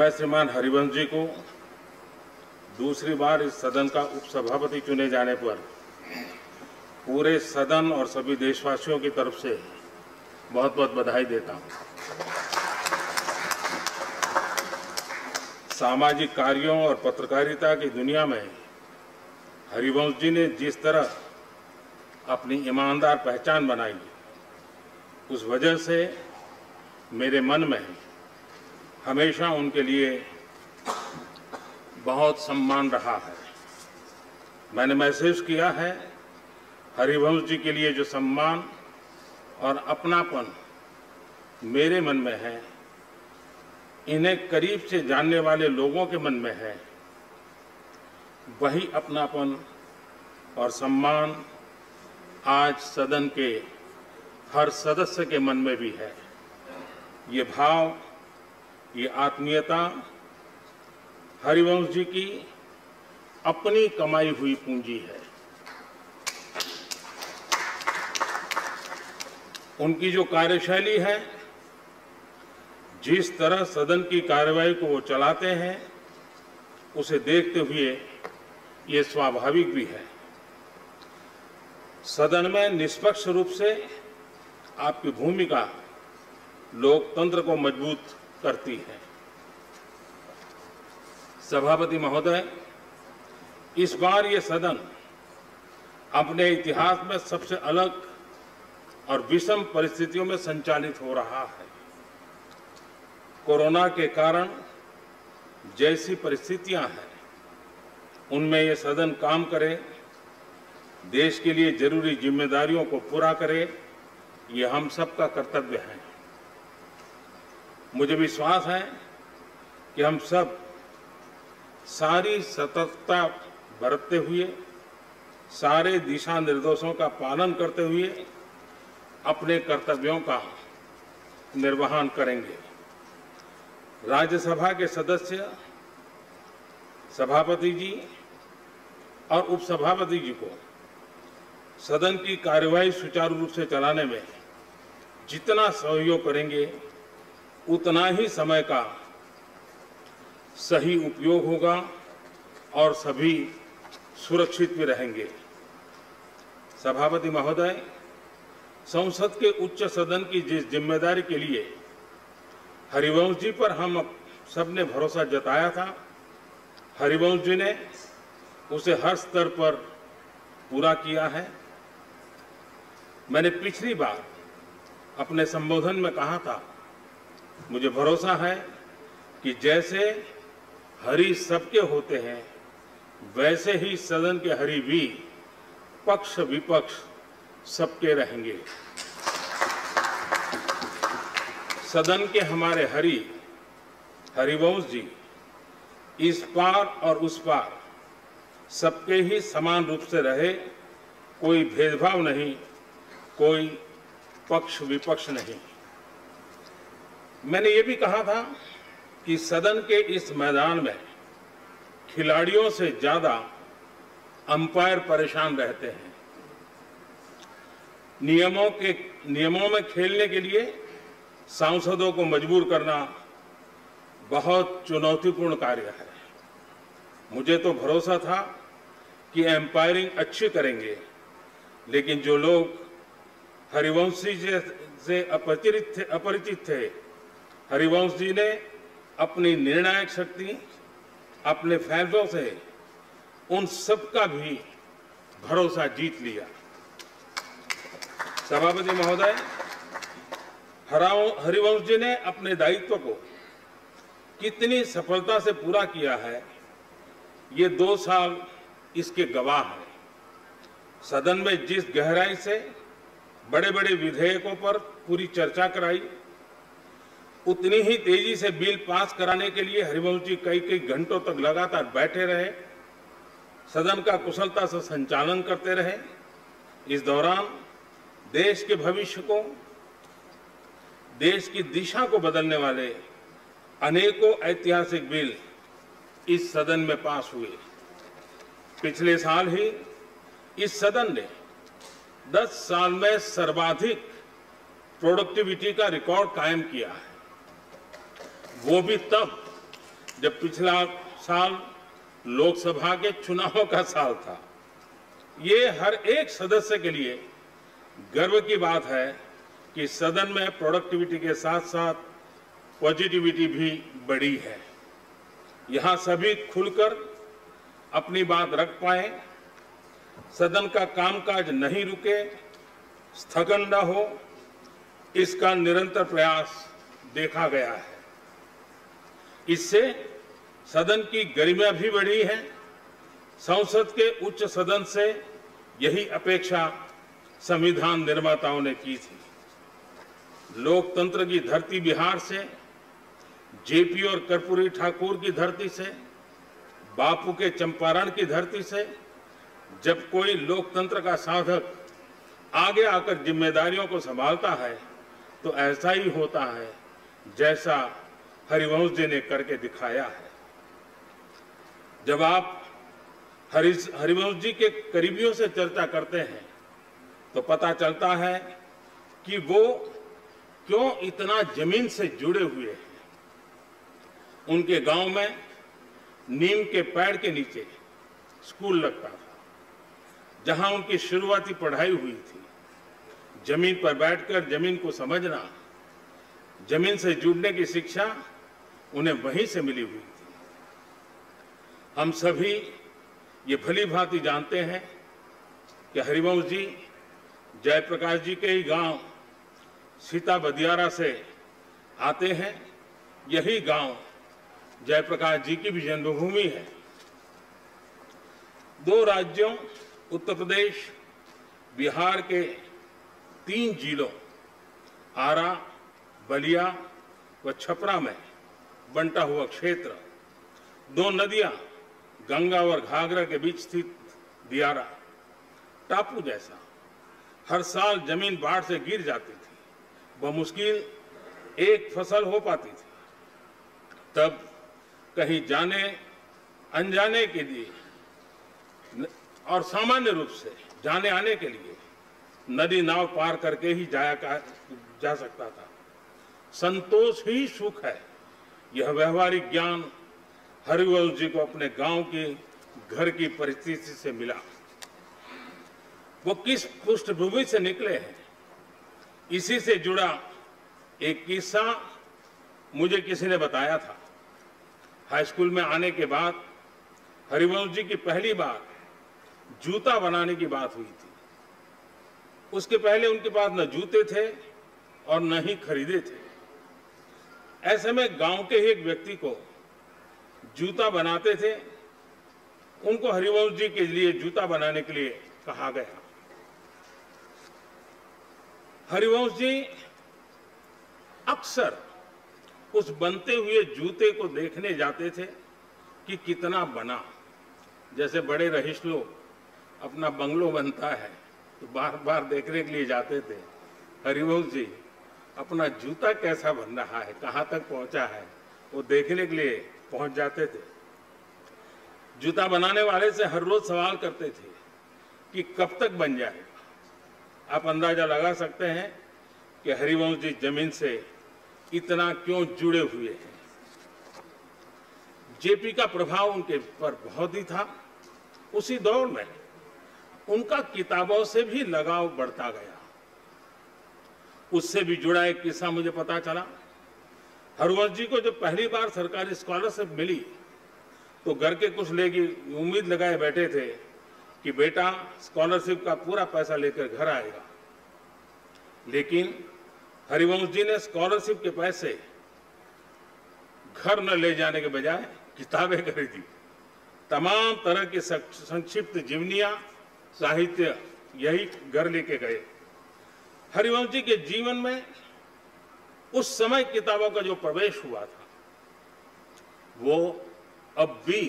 मैं श्रीमान हरिवंश जी को दूसरी बार इस सदन का उपसभापति चुने जाने पर पूरे सदन और सभी देशवासियों की तरफ से बहुत बहुत बधाई देता हूं। सामाजिक कार्यों और पत्रकारिता की दुनिया में हरिवंश जी ने जिस तरह अपनी ईमानदार पहचान बनाई, उस वजह से मेरे मन में हमेशा उनके लिए बहुत सम्मान रहा है। मैंने महसूस किया है हरिवंश जी के लिए जो सम्मान और अपनापन मेरे मन में है, इन्हें करीब से जानने वाले लोगों के मन में है, वही अपनापन और सम्मान आज सदन के हर सदस्य के मन में भी है। ये भाव, ये आत्मीयता हरिवंश जी की अपनी कमाई हुई पूंजी है। उनकी जो कार्यशैली है, जिस तरह सदन की कार्यवाही को वो चलाते हैं, उसे देखते हुए ये स्वाभाविक भी है। सदन में निष्पक्ष रूप से आपकी भूमिका लोकतंत्र को मजबूत करती है। सभापति महोदय, इस बार ये सदन अपने इतिहास में सबसे अलग और विषम परिस्थितियों में संचालित हो रहा है। कोरोना के कारण जैसी परिस्थितियां हैं, उनमें ये सदन काम करे, देश के लिए जरूरी जिम्मेदारियों को पूरा करे, ये हम सबका कर्तव्य है। मुझे विश्वास है कि हम सब सारी सतर्कता बरतते हुए, सारे दिशा निर्देशों का पालन करते हुए अपने कर्तव्यों का निर्वहन करेंगे। राज्यसभा के सदस्य, सभापति जी और उपसभापति जी को सदन की कार्यवाही सुचारू रूप से चलाने में जितना सहयोग करेंगे, उतना ही समय का सही उपयोग होगा और सभी सुरक्षित भी रहेंगे। सभापति महोदय, संसद के उच्च सदन की जिस जिम्मेदारी के लिए हरिवंश जी पर हम सबने भरोसा जताया था, हरिवंश जी ने उसे हर स्तर पर पूरा किया है। मैंने पिछली बार अपने संबोधन में कहा था, मुझे भरोसा है कि जैसे हरि सबके होते हैं, वैसे ही सदन के हरि भी पक्ष विपक्ष सबके रहेंगे। सदन के हमारे हरिवंश जी इस पार और उस पार सबके ही समान रूप से रहे, कोई भेदभाव नहीं, कोई पक्ष विपक्ष नहीं। मैंने ये भी कहा था कि सदन के इस मैदान में खिलाड़ियों से ज्यादा अंपायर परेशान रहते हैं। नियमों में खेलने के लिए सांसदों को मजबूर करना बहुत चुनौतीपूर्ण कार्य है। मुझे तो भरोसा था कि एम्पायरिंग अच्छी करेंगे, लेकिन जो लोग हरिवंश जी से अपरिचित थे, हरिवंश जी ने अपनी निर्णायक शक्ति, अपने फैसलों से उन सबका भी भरोसा जीत लिया। सभापति महोदय, हरिवंश जी ने अपने दायित्व को कितनी सफलता से पूरा किया है, ये 2 साल इसके गवाह हैं। सदन में जिस गहराई से बड़े बड़े विधेयकों पर पूरी चर्चा कराई, उतनी ही तेजी से बिल पास कराने के लिए हरिवंश जी कई घंटों तक लगातार बैठे रहे, सदन का कुशलता से संचालन करते रहे। इस दौरान देश के भविष्य को, देश की दिशा को बदलने वाले अनेकों ऐतिहासिक बिल इस सदन में पास हुए। पिछले साल ही इस सदन ने 10 साल में सर्वाधिक प्रोडक्टिविटी का रिकॉर्ड कायम किया है, वो भी तब जब पिछला साल लोकसभा के चुनावों का साल था। ये हर एक सदस्य के लिए गर्व की बात है कि सदन में प्रोडक्टिविटी के साथ साथ पॉजिटिविटी भी बढ़ी है। यहां सभी खुलकर अपनी बात रख पाए, सदन का कामकाज नहीं रुके, स्थगन न हो, इसका निरंतर प्रयास देखा गया है। इससे सदन की गरिमा भी बढ़ी है। संसद के उच्च सदन से यही अपेक्षा संविधान निर्माताओं ने की थी। लोकतंत्र की धरती बिहार से, जेपी और कर्पूरी ठाकुर की धरती से, बापू के चंपारण की धरती से जब कोई लोकतंत्र का साधक आगे आकर जिम्मेदारियों को संभालता है तो ऐसा ही होता है जैसा हरिवंश जी ने करके दिखाया है। जब आप हरिवंश जी के करीबियों से चर्चा करते हैं तो पता चलता है कि वो क्यों इतना जमीन से जुड़े हुए हैं। उनके गांव में नीम के पेड़ के नीचे स्कूल लगता था, जहां उनकी शुरुआती पढ़ाई हुई थी। जमीन पर बैठकर जमीन को समझना, जमीन से जुड़ने की शिक्षा उन्हें वहीं से मिली हुई थी। हम सभी ये भली भांति जानते हैं कि हरिवंश जी जयप्रकाश जी के ही गांव सीता बदियारा से आते हैं। यही गांव जयप्रकाश जी की भी जन्मभूमि है। दो राज्यों उत्तर प्रदेश, बिहार के 3 जिलों आरा, बलिया व छपरा में बंटा हुआ क्षेत्र, 2 नदियां गंगा और घाघरा के बीच स्थित दियारा टापू जैसा, हर साल जमीन बाढ़ से गिर जाती थी, बमुश्किल एक फसल हो पाती थी। तब कहीं जाने अनजाने के लिए और सामान्य रूप से जाने आने के लिए नदी नाव पार करके ही जा सकता था। संतोष ही सुख है, यह व्यवहारिक ज्ञान हरिवंश जी को अपने गांव की घर की परिस्थिति से मिला। वो किस पृष्ठभूमि से निकले हैं, इसी से जुड़ा एक किस्सा मुझे किसी ने बताया था। हाई स्कूल में आने के बाद हरिवंश जी की पहली बार जूता बनाने की बात हुई थी। उसके पहले उनके पास न जूते थे और न ही खरीदे थे। ऐसे में गांव के ही एक व्यक्ति को जूता बनाते थे, उनको हरिवंश जी के लिए जूता बनाने के लिए कहा गया। हरिवंश जी अक्सर उस बनते हुए जूते को देखने जाते थे कि कितना बना। जैसे बड़े रईस लोग अपना बंगलो बनता है तो बार बार देखने के लिए जाते थे, हरिवंश जी अपना जूता कैसा बन रहा है, कहाँ तक पहुंचा है, वो देखने के लिए पहुंच जाते थे। जूता बनाने वाले से हर रोज सवाल करते थे कि कब तक बन जाएगा। आप अंदाजा लगा सकते हैं कि हरिवंश जी जमीन से इतना क्यों जुड़े हुए हैं। जेपी का प्रभाव उनके पर बहुत ही था। उसी दौर में उनका किताबों से भी लगाव बढ़ता गया। उससे भी जुड़ा एक किस्सा मुझे पता चला। हरिवंश जी को जब पहली बार सरकारी स्कॉलरशिप मिली तो घर के कुछ लोग उम्मीद लगाए बैठे थे कि बेटा स्कॉलरशिप का पूरा पैसा लेकर घर आएगा। लेकिन हरिवंश जी ने स्कॉलरशिप के पैसे घर न ले जाने के बजाय किताबें खरीदी। तमाम तरह की संक्षिप्त जीवनियां, साहित्य यही घर लेके गए। हरिवंश जी के जीवन में उस समय किताबों का जो प्रवेश हुआ था वो अब भी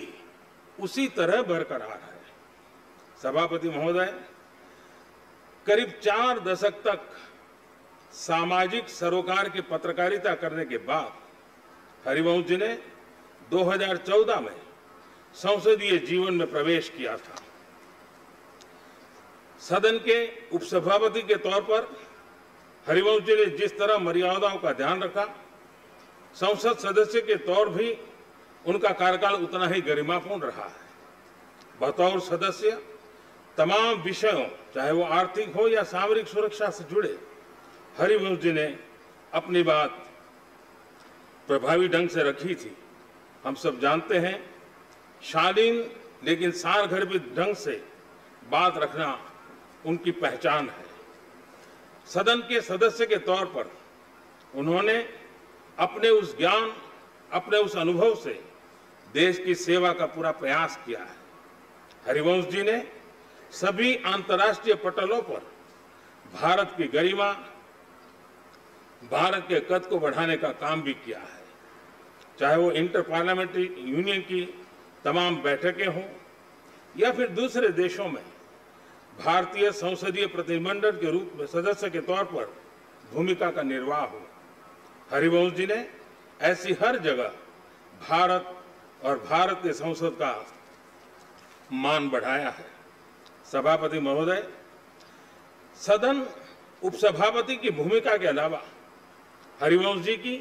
उसी तरह बरकरार है। सभापति महोदय, करीब 4 दशक तक सामाजिक सरोकार की पत्रकारिता करने के बाद हरिवंश जी ने 2014 में संसदीय जीवन में प्रवेश किया था। सदन के उपसभापति के तौर पर हरिवंश जी ने जिस तरह मर्यादाओं का ध्यान रखा, संसद सदस्य के तौर भी उनका कार्यकाल उतना ही गरिमापूर्ण रहा है। बतौर सदस्य तमाम विषयों, चाहे वो आर्थिक हो या सामरिक सुरक्षा से जुड़े, हरिवंश जी ने अपनी बात प्रभावी ढंग से रखी थी। हम सब जानते हैं, शालीन लेकिन सारगर्भित ढंग से बात रखना उनकी पहचान है। सदन के सदस्य के तौर पर उन्होंने अपने उस ज्ञान, अपने उस अनुभव से देश की सेवा का पूरा प्रयास किया है। हरिवंश जी ने सभी अंतर्राष्ट्रीय पटलों पर भारत की गरिमा, भारत के कद को बढ़ाने का काम भी किया है। चाहे वो इंटर पार्लियामेंट्री यूनियन की तमाम बैठकें हों या फिर दूसरे देशों में भारतीय संसदीय प्रतिनिधिमंडल के रूप में सदस्य के तौर पर भूमिका का निर्वाह हो, हरिवंश जी ने ऐसी हर जगह भारत और भारत के संसद का मान बढ़ाया है। सभापति महोदय, सदन उपसभापति की भूमिका के अलावा हरिवंश जी की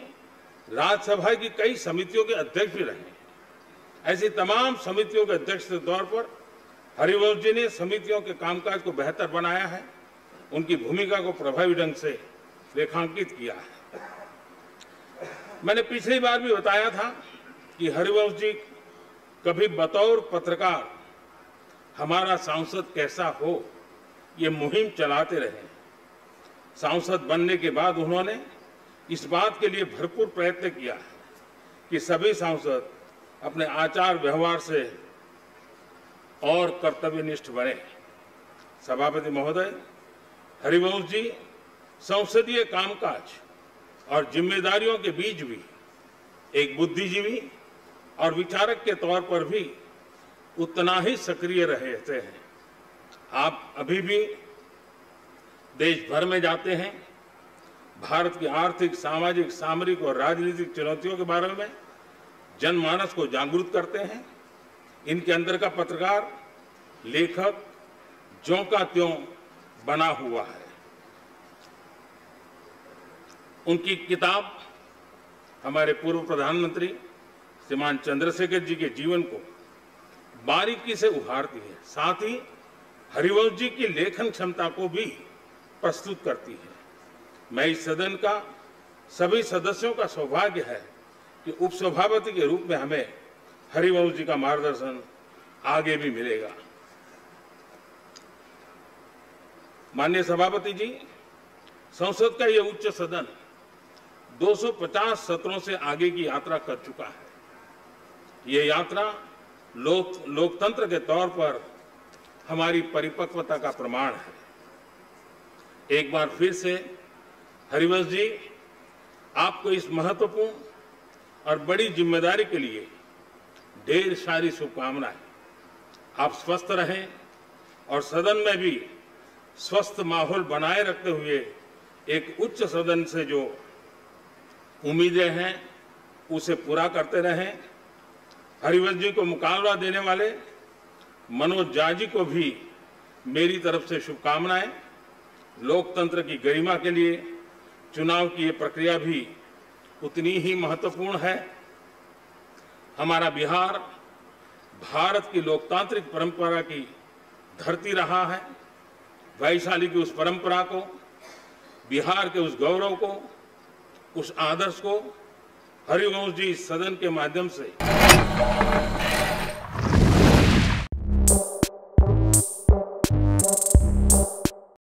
राज्यसभा की कई समितियों के अध्यक्ष भी रहे। ऐसी तमाम समितियों के अध्यक्ष के तौर पर हरिवंश जी ने समितियों के कामकाज को बेहतर बनाया है, उनकी भूमिका को प्रभावी ढंग से रेखांकित किया है। मैंने पिछली बार भी बताया था कि हरिवंश जी कभी बतौर पत्रकार हमारा सांसद कैसा हो, ये मुहिम चलाते रहे। सांसद बनने के बाद उन्होंने इस बात के लिए भरपूर प्रयत्न किया कि सभी सांसद अपने आचार व्यवहार से और कर्तव्यनिष्ठ बने। सभापति महोदय, हरिवंश जी संसदीय कामकाज और जिम्मेदारियों के बीच भी एक बुद्धिजीवी और विचारक के तौर पर भी उतना ही सक्रिय रहते हैं। आप अभी भी देश भर में जाते हैं, भारत की आर्थिक, सामाजिक, सामरिक और राजनीतिक चुनौतियों के बारे में जनमानस को जागरूक करते हैं। इनके अंदर का पत्रकार, लेखक ज्यों का त्यों बना हुआ है। उनकी किताब हमारे पूर्व प्रधानमंत्री श्रीमान चंद्रशेखर जी के जीवन को बारीकी से उभारती है, साथ ही हरिवंश जी की लेखन क्षमता को भी प्रस्तुत करती है। मैं इस सदन का सभी सदस्यों का सौभाग्य है कि उपसभापति के रूप में हमें हरिवंश जी का मार्गदर्शन आगे भी मिलेगा। माननीय सभापति जी, संसद का यह उच्च सदन 250 सत्रों से आगे की यात्रा कर चुका है। ये यात्रा लोकतंत्र के तौर पर हमारी परिपक्वता का प्रमाण है। एक बार फिर से हरिवंश जी, आपको इस महत्वपूर्ण और बड़ी जिम्मेदारी के लिए ढेर सारी शुभकामनाएं। आप स्वस्थ रहें और सदन में भी स्वस्थ माहौल बनाए रखते हुए एक उच्च सदन से जो उम्मीदें हैं उसे पूरा करते रहें। हरिवंश जी को मुकाबला देने वाले मनोज झा जी को भी मेरी तरफ से शुभकामनाएं। लोकतंत्र की गरिमा के लिए चुनाव की ये प्रक्रिया भी उतनी ही महत्वपूर्ण है। हमारा बिहार भारत की लोकतांत्रिक परंपरा की धरती रहा है। वैशाली की उस परंपरा को, बिहार के उस गौरव को, उस आदर्श को हरिवंश जी सदन के माध्यम से